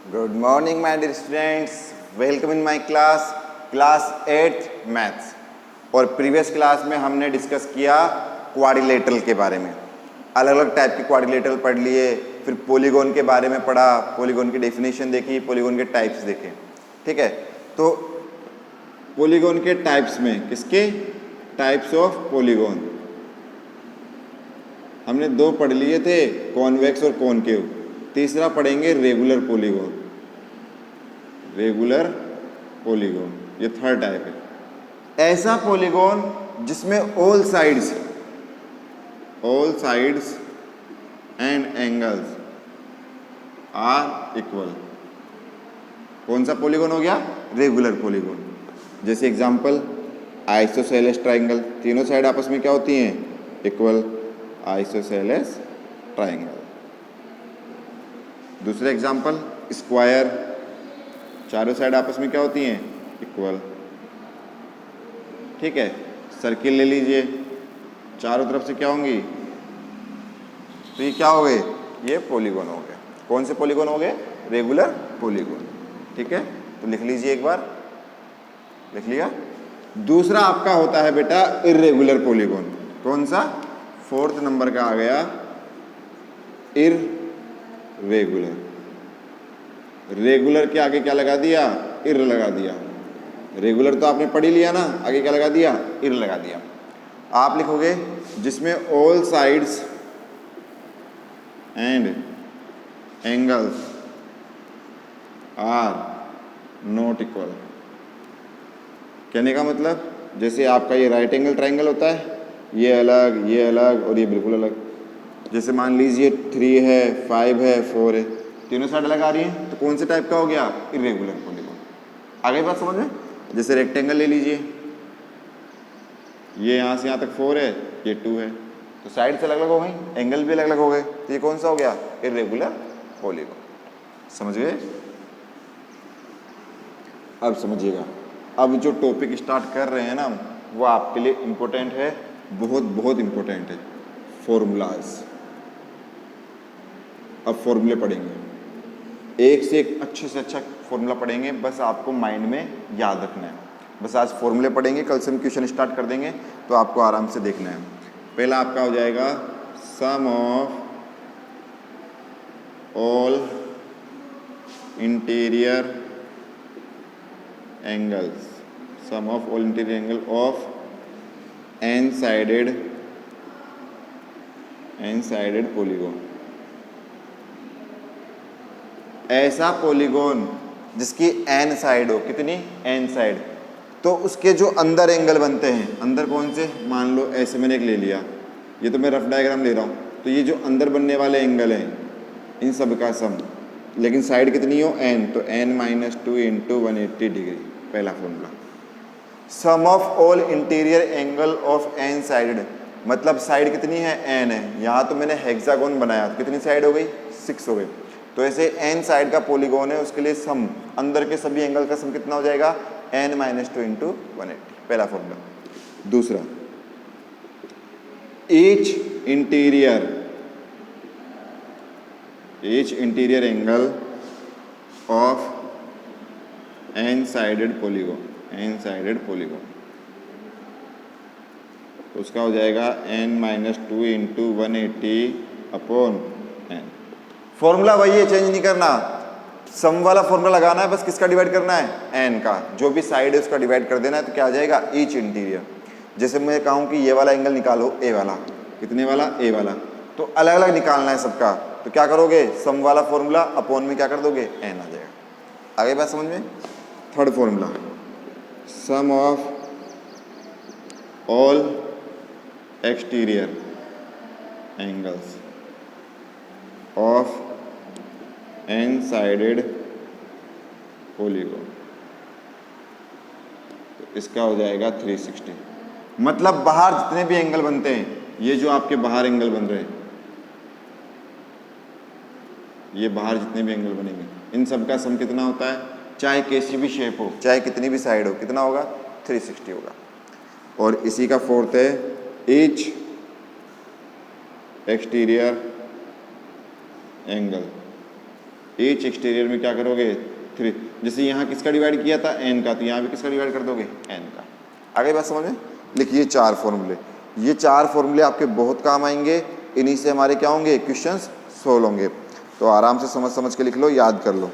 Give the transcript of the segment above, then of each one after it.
Good morning, my dear students. Welcome in my class 8th maths. और previous class में हमने discuss किया quadrilateral के बारे में। अलग अलग टाइप के क्वाड्रिलेटरल पढ़ लिए, फिर पॉलीगॉन के बारे में पढ़ा, पॉलीगॉन की डेफिनेशन देखी, पॉलीगॉन के टाइप्स देखे। ठीक है, तो पॉलीगॉन के टाइप्स में किसके टाइप्स ऑफ पॉलीगॉन हमने दो पढ़ लिए थे, कॉन्वेक्स और कॉनकेव। तीसरा पढ़ेंगे रेगुलर पॉलीगॉन। रेगुलर पॉलीगॉन ये थर्ड टाइप है। ऐसा पॉलीगॉन जिसमें all sides and angles are equal. कौन सा पॉलीगॉन हो गया? Regular polygon. जैसे एग्जांपल आइसोसेलेस ट्रायंगल, तीनों साइड आपस में क्या होती हैं? Equal, isosceles triangle. दूसरे एग्जांपल स्क्वायर, चारों साइड आपस में क्या होती हैं? इक्वल। ठीक है, सर्किल ले लीजिए, चारों तरफ से क्या होंगी? तो ये क्या हो गए? ये पॉलीगॉन हो गए। कौन से पॉलीगॉन हो गए? Regular polygon. ठीक है, तो लिख लीजिए, एक बार लिख लिया। दूसरा आपका होता है बेटा इर्रेगुलर पॉलीगॉन। कौन सा? फोर्थ नंबर का आ गया इर्रेगुलर। रेगुलर के आगे क्या लगा दिया? इर लगा दिया। रेगुलर तो आपने पढ़ ही लिया ना, आगे क्या लगा दिया? इर लगा दिया। आप लिखोगे जिसमें all sides and angles are not equal. कहने का मतलब जैसे आपका ये राइट एंगल ट्रायंगल होता है, ये अलग और ये बिल्कुल अलग। जैसे मान लीजिए 3 है, 5 है, 4 है, तीनों साइड अलग आ रही हैं, तो कौन से टाइप का हो गया? Irregular polygon. आगे बात समझ में? जैसे रेक्टेंगल ले लीजिए, ये यहाँ से यहाँ तक 4 है, ये 2 है, तो साइड से अलग अलग हो गई, एंगल भी अलग अलग हो गए, तो ये कौन सा हो गया? Irregular polygon. समझ गए? अब समझिएगा, अब जो टॉपिक स्टार्ट कर रहे हैं ना, वो आपके लिए इम्पोर्टेंट है, बहुत बहुत इम्पोर्टेंट है। फॉर्मूलाज। अब फॉर्मूले पढ़ेंगे, एक से एक अच्छे से अच्छा फॉर्मूला पढ़ेंगे, बस आपको माइंड में याद रखना है। बस आज फॉर्मूले पढ़ेंगे, कल से हम क्वेश्चन स्टार्ट कर देंगे, तो आपको आराम से देखना है। पहला आपका हो जाएगा sum of all interior angles, sum of all interior angle of N sided polygon. ऐसा पॉलीगॉन जिसकी एन साइड हो। कितनी? N side. तो उसके जो अंदर एंगल बनते हैं, अंदर कौन से? मान लो ऐसे मैंने एक ले लिया, ये तो मैं रफ डायग्राम ले रहा हूँ, तो ये जो अंदर बनने वाले एंगल हैं इन सब का सम, लेकिन साइड कितनी हो? एन, तो n-2 इंटू 180 डिग्री। पहला formula. Sum of all interior angle of N sided, मतलब साइड कितनी है? एन है। यहाँ तो मैंने हेक्सागोन बनाया, तो कितनी साइड हो गई? 6 हो गई। तो ऐसे एन साइड का पॉलीगॉन है, उसके लिए सम अंदर के सभी एंगल का सम कितना हो जाएगा? n-2 into 180। पहला फॉर्मूला। दूसरा, each interior angle of N sided polygon, उसका हो जाएगा n-2 into 180 upon n। Formula वही है, चेंज नहीं करना। सम वाला फॉर्मूला लगाना है, बस किसका डिवाइड करना है? n का। जो भी साइड है उसका डिवाइड कर देना है, तो क्या आ जाएगा? Each interior. जैसे मैं कहूँ कि ये वाला एंगल निकालो, ए वाला, कितने वाला? ए वाला, तो अलग अलग निकालना है सबका, तो क्या करोगे? सम वाला फॉर्मूला अपॉन में क्या कर दोगे? n आ जाएगा। आगे बात समझ में? Third formula, sum of all exterior angles of N sided polygon, तो इसका हो जाएगा 360। मतलब बाहर जितने भी एंगल बनते हैं, ये जो आपके बाहर एंगल बन रहे हैं, ये बाहर जितने भी एंगल बनेंगे, इन सब का सम कितना होता है? चाहे कैसी भी शेप हो, चाहे कितनी भी साइड हो, कितना होगा? 360 होगा। और इसी का फोर्थ है each exterior angle each exterior में क्या करोगे 3। जैसे यहाँ किसका डिवाइड किया था n का, तो यहाँ भी किसका डिवाइड कर दोगे n का। आगे बात समझ में। लिखिए 4 फॉर्मूले, ये 4 फॉर्मूले आपके बहुत काम आएंगे, इन्हीं से हमारे क्या होंगे क्वेश्चंस सोल्व होंगे। तो आराम से समझ समझ के लिख लो, याद कर लो।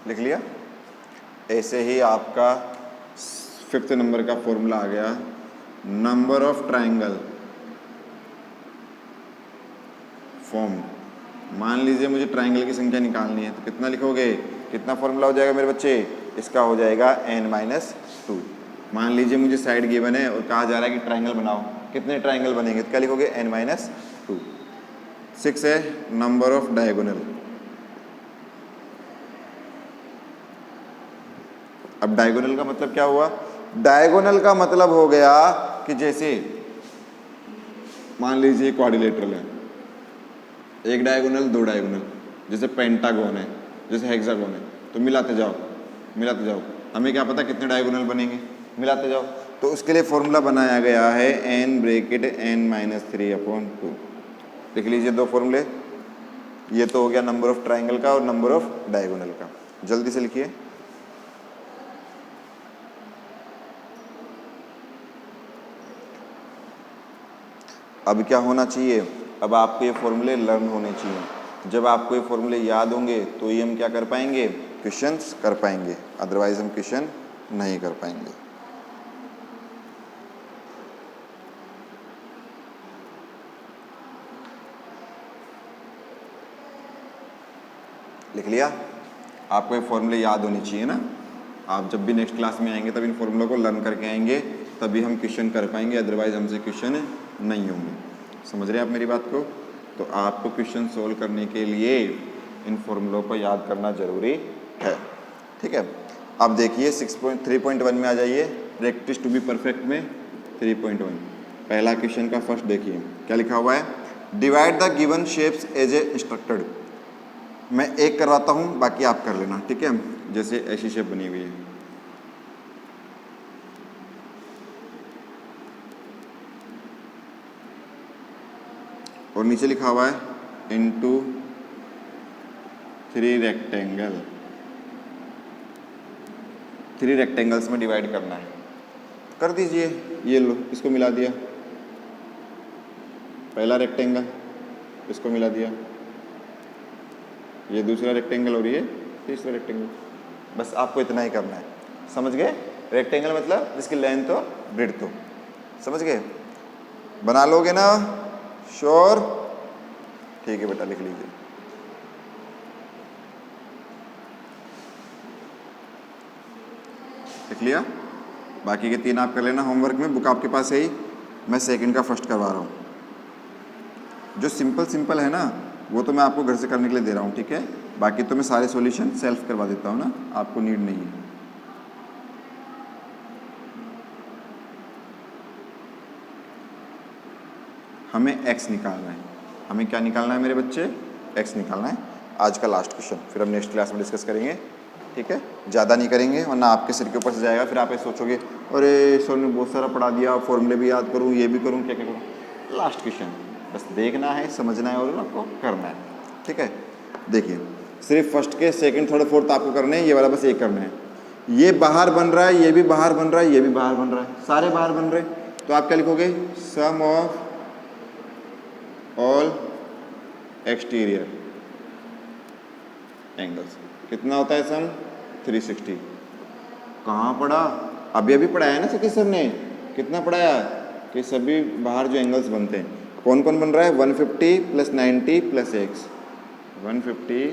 लिख लिया। ऐसे ही आपका 5th नंबर का फॉर्मूला आ गया, नंबर ऑफ ट्राइंगल फॉर्म। मान लीजिए मुझे ट्राइंगल की संख्या निकालनी है, तो कितना लिखोगे, कितना फॉर्मूला हो जाएगा मेरे बच्चे, इसका हो जाएगा n-2। मान लीजिए मुझे साइड गिवन है और कहा जा रहा है कि ट्राइंगल बनाओ, कितने ट्राइंगल बनेंगे, तो क्या लिखोगे n-2। 6 है नंबर ऑफ डायगोनल। अब डायगोनल का मतलब क्या हुआ, डायगोनल का मतलब हो गया कि जैसे मान लीजिए क्वाड्रिलेटरल है, एक डायगोनल 2 डायगोनल, जैसे पेंटागोन है, जैसे हेक्सागोन है, तो मिलाते जाओ मिलाते जाओ, हमें क्या पता कितने डायगोनल बनेंगे, मिलाते जाओ। तो उसके लिए फॉर्मूला बनाया गया है n-3/2। लिख लीजिए 2 फॉर्मूले, ये तो हो गया नंबर ऑफ ट्राइंगल का और नंबर ऑफ डायगोनल का। जल्दी से लिखिए। अब क्या होना चाहिए, अब आपको ये फॉर्मूले लर्न होने चाहिए। जब आपको ये फॉर्मूले याद होंगे तो ही हम क्या कर पाएंगे, क्वेश्चंस कर पाएंगे, अदरवाइज हम क्वेश्चन नहीं कर पाएंगे। लिख लिया। आपको ये फॉर्मूले याद होने चाहिए ना, आप जब भी नेक्स्ट क्लास में आएंगे तब इन फॉर्मूलों को लर्न करके आएंगे, तभी हम क्वेश्चन कर पाएंगे, अदरवाइज हमसे क्वेश्चन नहीं होंगे। समझ रहे हैं आप मेरी बात को। तो आपको क्वेश्चन सोल्व करने के लिए इन फॉर्मूलों को याद करना ज़रूरी है, ठीक है। अब देखिए 3.1 में आ जाइए, प्रैक्टिस टू बी परफेक्ट में 3.1 पहला क्वेश्चन का फर्स्ट देखिए क्या लिखा हुआ है, divide the given shapes as a instructed. मैं एक करवाता हूँ, बाकी आप कर लेना, ठीक है। जैसे ऐसी शेप बनी हुई है, और नीचे लिखा हुआ है इनटू 3 रेक्टेंगल। 3 रेक्टेंगल्स में डिवाइड करना है, कर दीजिए। ये लो, इसको मिला दिया, पहला रेक्टेंगल इसको मिला दिया, ये दूसरा रेक्टेंगल और ये तीसरा रेक्टेंगल। बस आपको इतना ही करना है, समझ गए। रेक्टेंगल मतलब जिसकी लेंथ हो ब्रेड्थ हो, समझ गए। बना लोगे ना, श्योर, ठीक है बेटा, लिख लीजिए। लिख लिया। बाकी के 3 आप कर लेना होमवर्क में, बुक आपके पास है ही। मैं सेकंड का फर्स्ट करवा रहा हूँ। जो सिंपल है ना, वो तो मैं आपको घर से करने के लिए दे रहा हूँ, ठीक है। बाकी तो मैं सारे सॉल्यूशन सेल्फ करवा देता हूँ ना, आपको नीड नहीं है। हमें x निकालना है, हमें क्या निकालना है मेरे बच्चे, x निकालना है। आज का लास्ट क्वेश्चन, फिर हम नेक्स्ट क्लास में डिस्कस करेंगे, ठीक है। ज़्यादा नहीं करेंगे वरना आपके सिर के ऊपर से जाएगा, फिर आप ये सोचोगे अरे सर ने बहुत सारा पढ़ा दिया, फॉर्मूले भी याद करूँ, ये भी करूँ, क्या क्या करूँ। लास्ट क्वेश्चन बस देखना है, समझना है और आपको करना है, ठीक है। देखिए सिर्फ फर्स्ट के सेकंड थर्ड फोर्थ आपको करने हैं, ये वाला बस एक करना है। ये बाहर बन रहा है, ये भी बाहर बन रहा है, ये भी बाहर बन रहा है, सारे बाहर बन रहे हैं, तो आप क्या लिखोगे, सम ऑफ ऑल एक्सटीरियर एंगल्स। कितना होता है सम, 360। कहाँ पढ़ा, अभी अभी पढ़ाया है ना सतीश सर ने, कितना पढ़ाया कि सभी बाहर जो एंगल्स बनते हैं, कौन कौन बन रहा है, 150 + 90 + x, 150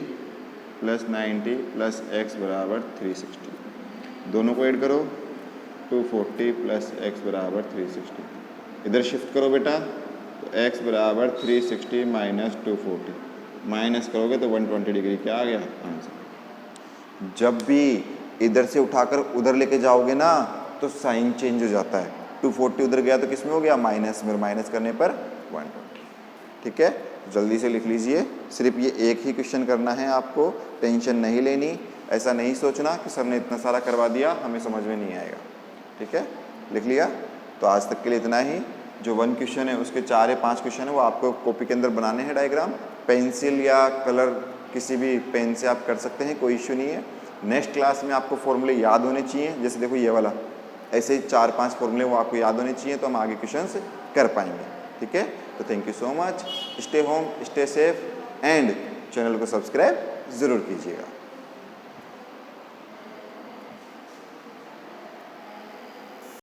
+ 90 + x = 360। दोनों को ऐड करो, 240 + x = 360। इधर शिफ्ट करो बेटा, तो x = 360 - 240, माइनस करोगे तो 120 डिग्री क्या आ गया आंसर। जब भी इधर से उठाकर उधर लेके जाओगे ना, तो साइन चेंज हो जाता है। 240 उधर गया तो किसमें हो गया, माइनस में, माइनस करने पर 120, ठीक है। जल्दी से लिख लीजिए। सिर्फ ये एक ही क्वेश्चन करना है आपको, टेंशन नहीं लेनी। ऐसा नहीं सोचना कि सर ने इतना सारा करवा दिया, हमें समझ में नहीं आएगा। ठीक है, लिख लिया। तो आज तक के लिए इतना ही। जो 1 क्वेश्चन है उसके 4 या 5 क्वेश्चन है वो आपको कॉपी के अंदर बनाने हैं डायग्राम। पेंसिल या कलर किसी भी पेन से आप कर सकते हैं, कोई इश्यू नहीं है। नेक्स्ट क्लास में आपको फॉर्मूले याद होने चाहिए, जैसे देखो ये वाला, ऐसे ही 4-5 फॉर्मूले वो आपको याद होने चाहिए, तो हम आगे क्वेश्चंस कर पाएंगे। ठीक है, तो thank you so much. Stay home, stay safe and channel को सब्सक्राइब ज़रूर कीजिएगा।